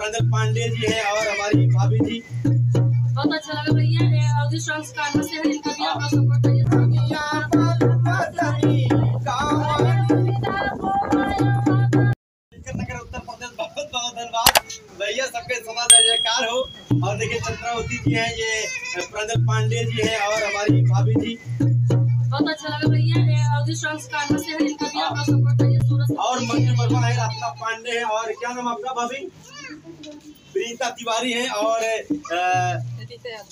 प्रज्वल पांडे जी है और हमारी भाभी जी। बहुत अच्छा लगा भैया। और जिस सॉन्ग्स का से है इनका भी आपका सपोर्ट करिए। नगर उत्तर प्रदेश बहुत बहुत धन्यवाद भैया, सबके सदा जय जयकार हो। और देखिए चंद्रावती जी हैं, ये प्रज्वल पांडे जी है और हमारी भाभी जी। बहुत अच्छा लगा भैया। और जिस सॉन्ग्स का से है इनका भी आपका सपोर्ट करिए। सूरज और मंजू वर्मा है, रत्ना पांडे है और क्या नाम आपका भाभी? प्रीता तिवारी है और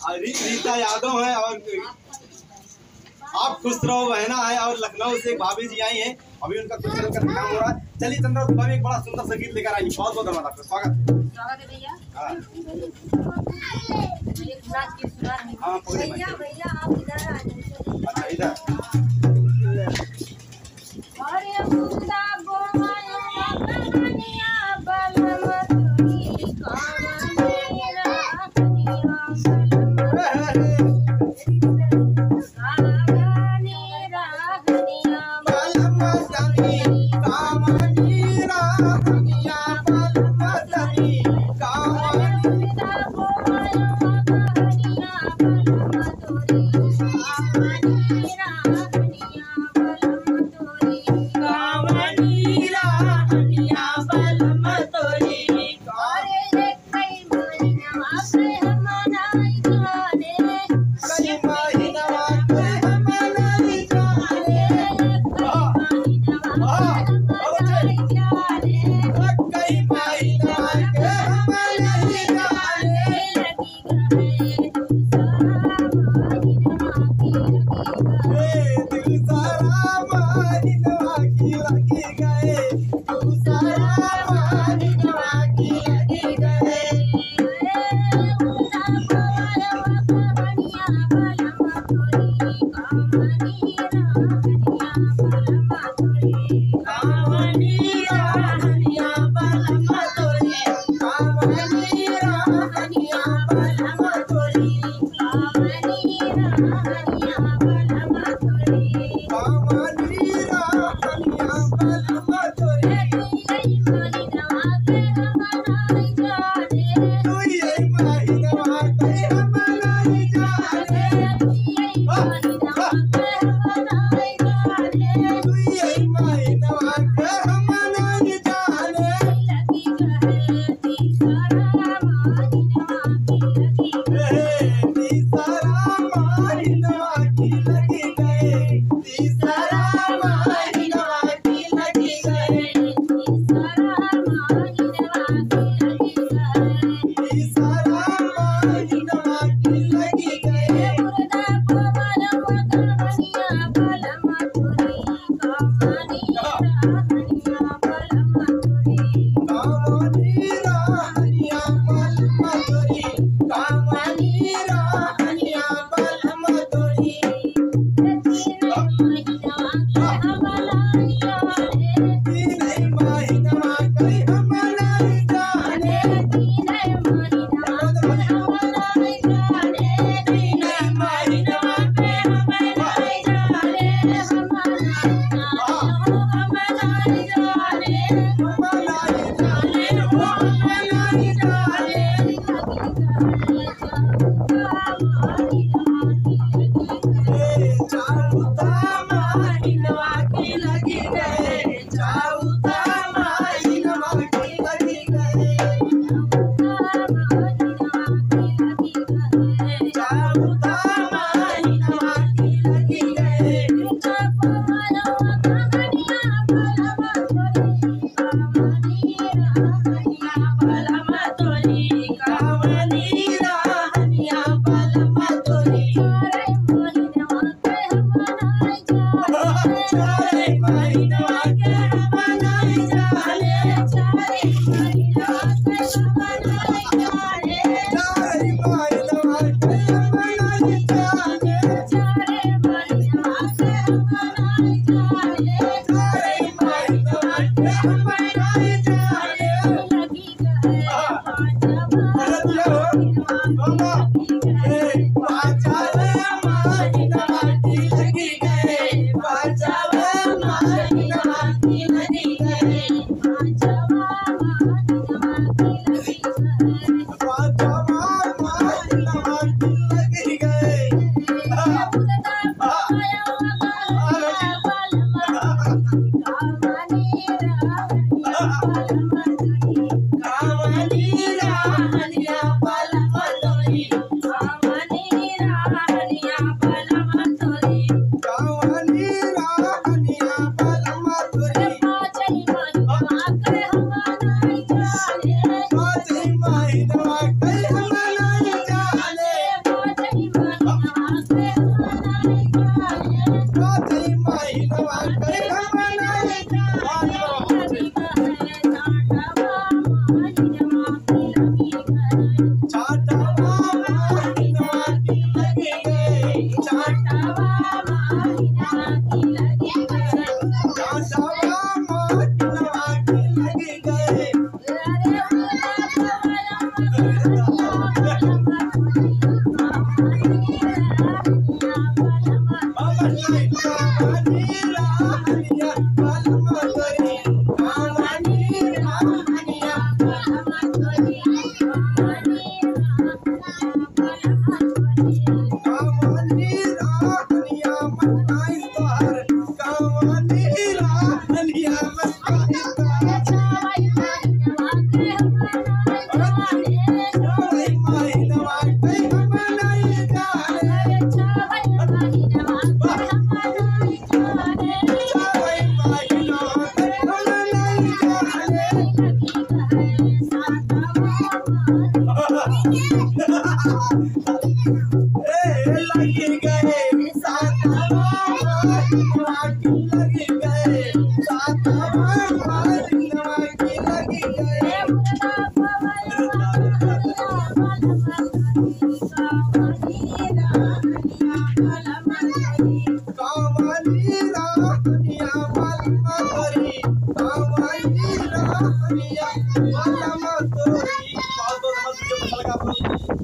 रीता यादव है और आप खुश रहो बहना है। और लखनऊ से भाभी जी आई हैं, अभी उनका कुछ का काम हो रहा है। चलिए चंद्रावती भाभी एक बड़ा सुंदर सा गीत लेकर आई। बहुत बहुत धन्यवाद आपका, स्वागत है भैया। हाँ भैया भैया आप इधर आ जाइए। अच्छा इधर अरे मुंडा गोमाया कहानियां बलमतुरी कहानी राखनिया कहानी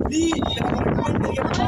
प्लीज